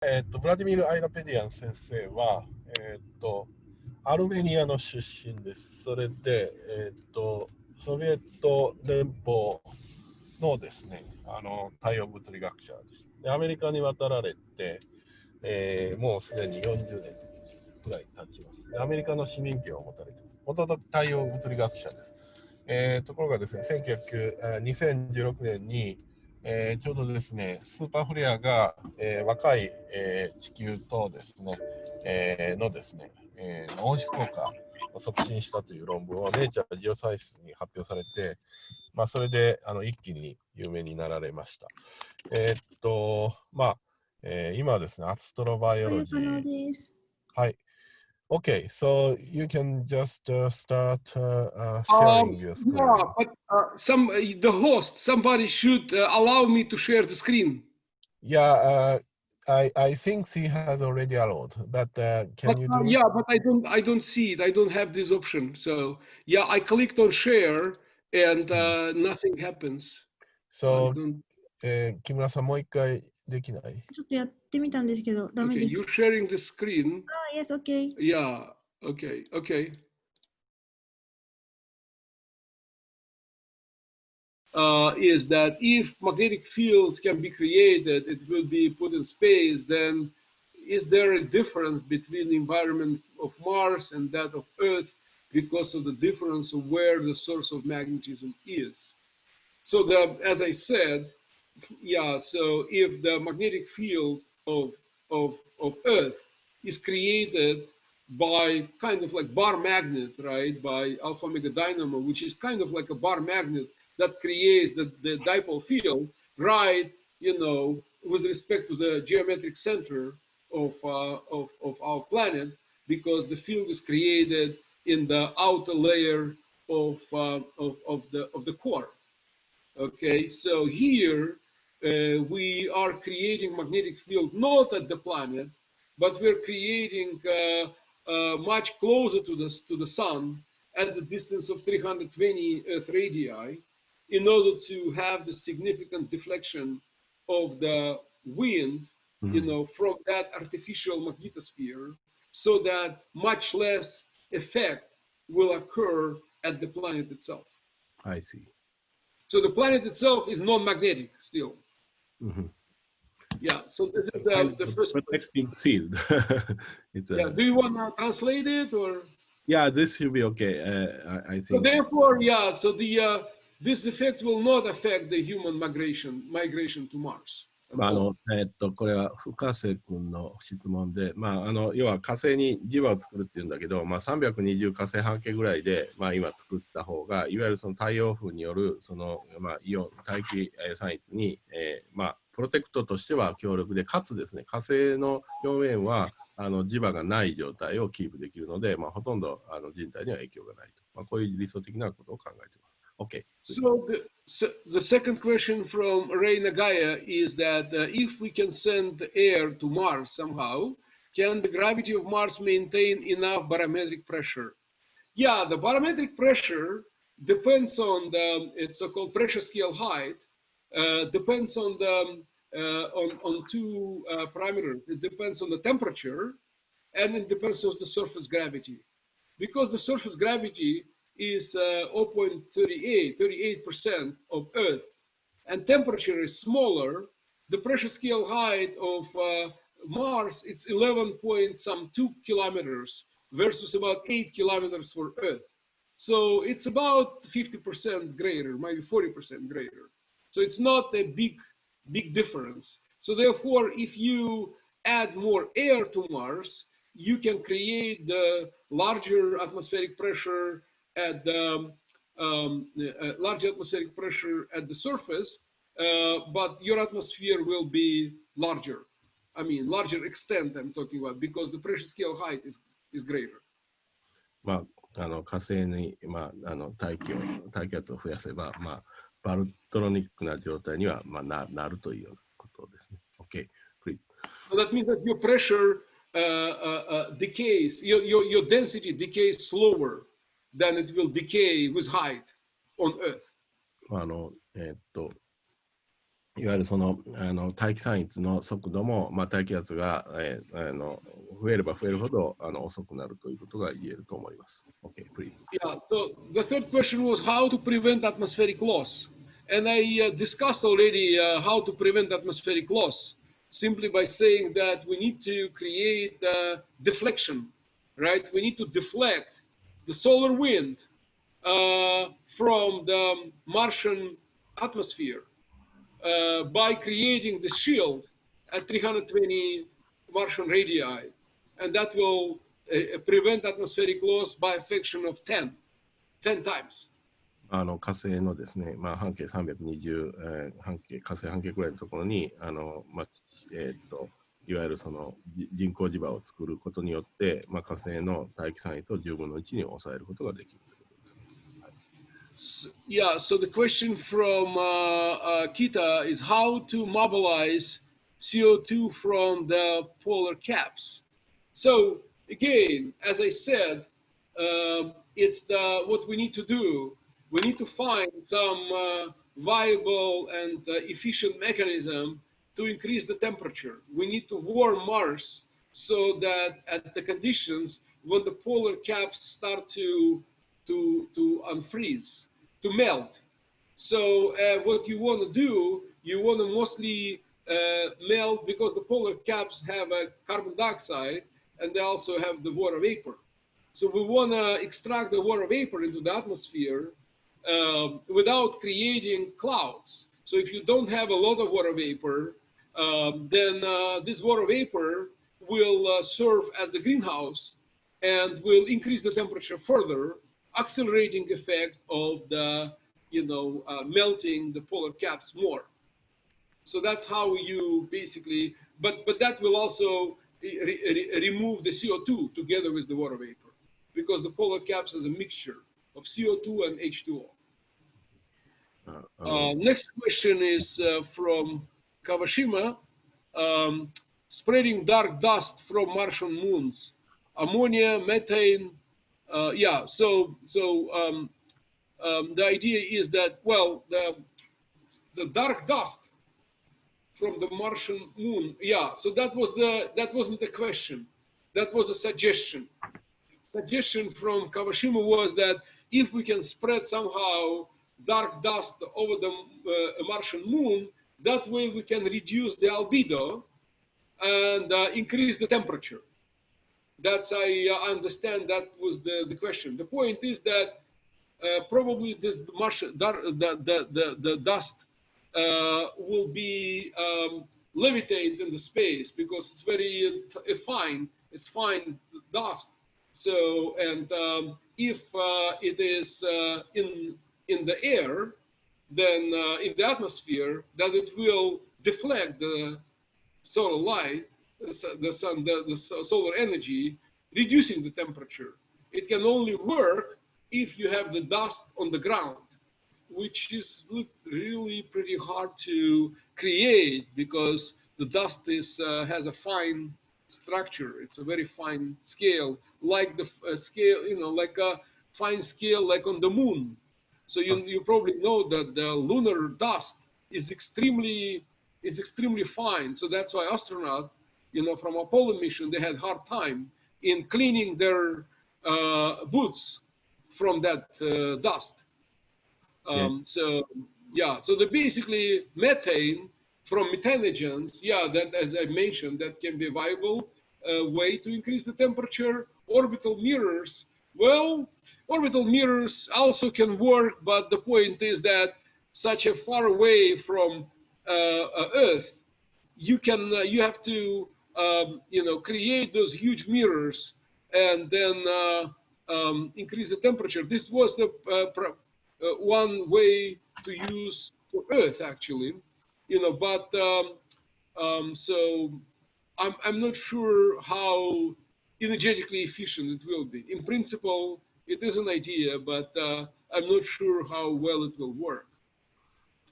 ブラディミル・アイラペディアン先生は、アルメニアの出身です。それで、ソビエト連邦のですね、太陽物理学者です。でアメリカに渡られて、もうすでに40年くらい経ちます。でアメリカの市民権を持たれています。もともと太陽物理学者です。ところがですね、2016年に、ちょうどですね、スーパーフレアが、若い、地球とですね、のですね、温室効果を促進したという論文をネイチャー・ジオサイエンスに発表されて、まあ、それで一気に有名になられました。今はですね、アストロバイオロジー。はい。Okay, so you can just start sharing your screen. Yeah, but the host, somebody should allow me to share the screen. Yeah, I think he has already allowed, but can you do it? Yeah, but I don't see it. I don't have this option. So yeah, I clicked on share and nothing happens. So, 木村さんもう一回できない？ちょっとやってみたんですけど、ダメ Okay, です。you're sharing the screen. Yes, okay. Yeah, okay. Is that if magnetic fields can be created, it will be put in space, then is there a difference between the environment of Mars and that of Earth because of the difference of where the source of magnetism is? So as I said, yeah, so if the magnetic field of Earth is created by kind of like bar magnet, right, by alpha omega dynamo, which is kind of like a bar magnet that creates the dipole field, right, with respect to the geometric center of our planet, because the field is created in the outer layer of the core. Okay, so here we are creating magnetic field not at the planet, but we're creating much closer to the sun at the distance of 320 Earth radii, in order to have the significant deflection of the wind, from that artificial magnetosphere, so that much less effect will occur at the planet itself. I see. So the planet itself is non-magnetic still. Yeah, so this is the first protective shield. Yeah, do you want to translate it or? Yeah, this should be okay. I think. So therefore, yeah, so this effect will not affect the human migration to Mars. これは深瀬君の質問で、要は火星に磁場を作るっていうんだけど、320火星半径ぐらいで、今作った方が、いわゆるその太陽風によるイオン大気散逸に、プロテクトとしては強力で、かつですね、火星の表面は磁場がない状態をキープできるので、ほとんど人体には影響がないと、こういう理想的なことを考えています。Okay. So the second question from Ray Nagaya is that if we can send air to Mars somehow, can the gravity of Mars maintain enough barometric pressure? Yeah, the barometric pressure depends on its so-called pressure scale height. Depends on on two parameters. It depends on the temperature, and it depends on the surface gravity. Because the surface gravity is 38% of Earth, and temperature is smaller, the pressure scale height of Mars, it's 11.2 kilometers versus about 8 kilometers for Earth. So it's about 50% greater, maybe 40% greater. So it's not a big difference. So therefore, if you add more air to Mars, you can create the larger atmospheric pressure at the large atmospheric pressure at the surface, but your atmosphere will be larger. I mean, larger extent I'm talking about, because the pressure scale height is greater. 火星に、大気圧を増やせば、バルトロニックな状態には、なるというようなことですね。Okay, please. So that means that your pressure decays, your density decays slower than it will decay with height on Earth. いわゆるその大気散逸の速度も、大気圧が、増えれば増えるほど遅くなるということが言えると思います。Okay, please. Yeah, so the third question was how to prevent atmospheric loss. And I discussed already how to prevent atmospheric loss simply by saying that we need to create deflection, right? We need to deflect the solar wind from the Martian atmosphere by creating the shield at 320 Martian radii. And that will prevent atmospheric loss by a fraction of 10 times. 火星のですね、半径320、火星半径くらいのところにいわゆるその人工磁場を作ることによって、火星の大気散逸を10分の1に抑えることができるということです。Yeah, so the question from Kita is how to mobilize CO2 from the polar caps. So again, as I said, it's what we need to do. We need to find some viable and efficient mechanism to increase the temperature. We need to warm Mars so that at the conditions when the polar caps start to unfreeze, to melt. So what you want to do, you want to mostly melt because the polar caps have a carbon dioxide and they also have the water vapor. So we want to extract the water vapor into the atmosphere without creating clouds. So if you don't have a lot of water vapor, then this water vapor will serve as the greenhouse and will increase the temperature further, accelerating effect of the melting the polar caps more. So that's how you basically, but that will also remove the CO2 together with the water vapor, because the polar caps is a mixture of CO2 and H2O. Next question is from Kawashima. Spreading dark dust from Martian moons, ammonia, methane. Yeah, so the idea is that, well, the dark dust from the Martian moon. Yeah, so that wasn't the question. That was a suggestion. Suggestion from Kawashima was that if we can spread somehow dark dust over the Martian moon, that way we can reduce the albedo and increase the temperature. That's, I understand that was the question. The point is that probably this Martian, the dust will be levitated in the space because it's very fine. It's fine dust. So, and if it is in the air, then in the atmosphere, that it will deflect the solar light, the sun, the solar energy, reducing the temperature. It can only work if you have the dust on the ground, which is really pretty hard to create because the dust has a fine structure. It's a very fine scale, like the scale, like a fine scale, like on the moon. So you probably know that the lunar dust is extremely fine. So that's why astronauts, from Apollo mission, they had hard time in cleaning their boots from that dust. So yeah, so basically methane from methanogens, yeah, that, as I mentioned, that can be a viable way to increase the temperature. Orbital mirrors, well, orbital mirrors also can work, but the point is that such a far away from Earth, you have to create those huge mirrors and then increase the temperature. This was the one way to use for Earth, actually, but so I'm not sure how energetically efficient it will be. In principle, it is an idea, but I'm not sure how well it will work.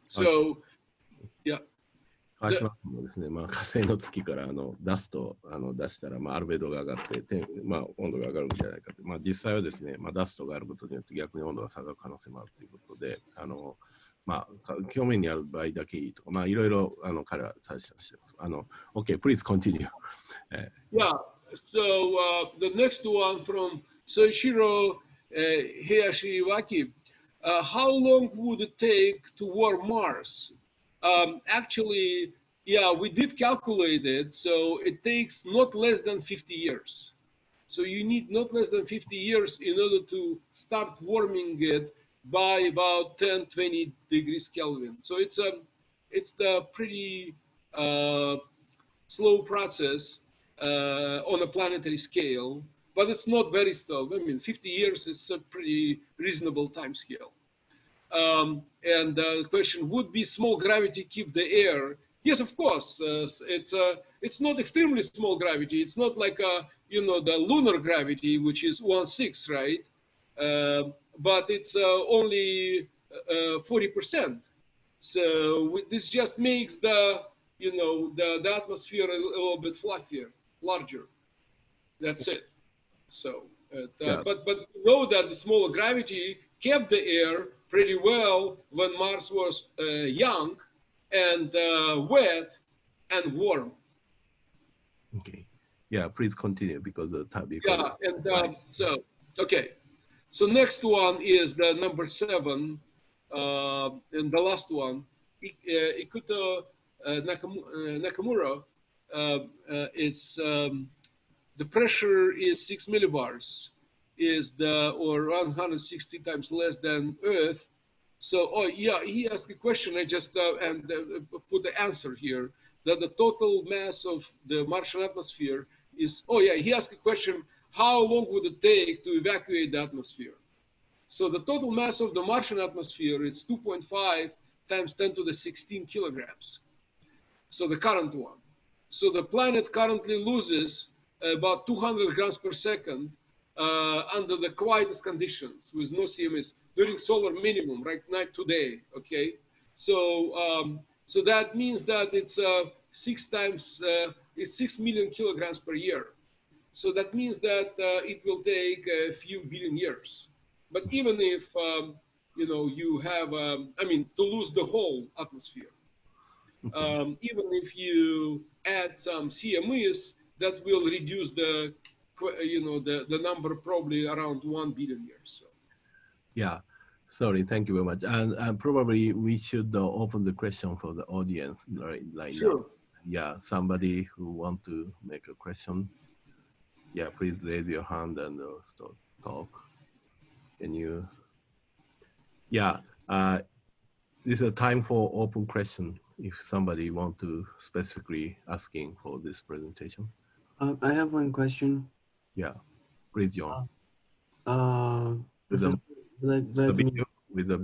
So, yeah. 川島君もですね、火星の月からダストを出したら、アルベドが上がって、温度が上がるんじゃないかと。実際はですね、ダストがあることによって逆に温度が下がる可能性もあるということで、表面にある場合だけいいとか、いろいろ彼は指してます。OK, please continue. Yeah, so the next one from Soichiro Hayashiwaki. How long would it take to warm Mars? Actually, yeah, we did calculate it, so it takes not less than 50 years. So you need not less than 50 years in order to start warming it by about 10, 20 degrees Kelvin. So it's the pretty slow process on a planetary scale, but it's not very slow. I mean, 50 years is a pretty reasonable time scale. And the question, would be small gravity keep the air? Yes, of course. It's not extremely small gravity. It's not like the lunar gravity, which is 1/6, right? But it's only 40%. So this just makes the atmosphere a little bit fluffier, larger. That's it. So, but we know that the smaller gravity kept the air pretty well when Mars was young and wet and warm. Okay. Yeah, please continue because the time. Yeah, and so okay. So next one is the number 7, and the last one, Ikuto Nakamura. It's the pressure is 6 millibars, or 160 times less than Earth. So, yeah, he asked a question. I just put the answer here, that the total mass of the Martian atmosphere is, he asked a question, how long would it take to evacuate the atmosphere? So the total mass of the Martian atmosphere is 2.5 times 10 to the 16 kilograms. So the current one. So the planet currently loses about 200 grams per second under the quietest conditions with no CMS during solar minimum, right now today, okay? So so that means that it's 6 million kilograms per year. So that means that it will take a few billion years. But even if, you have, to lose the whole atmosphere, even if you add some CMEs, that will reduce the number probably around 1 billion years. So. Yeah, sorry, thank you very much. And probably we should open the question for the audience right Sure. now. Yeah, somebody who want to make a question. Yeah, please raise your hand and start talk. Can you? Yeah, this is a time for open question. If somebody want to specifically asking for this presentation. I have one question. Yeah, please, John. With the With the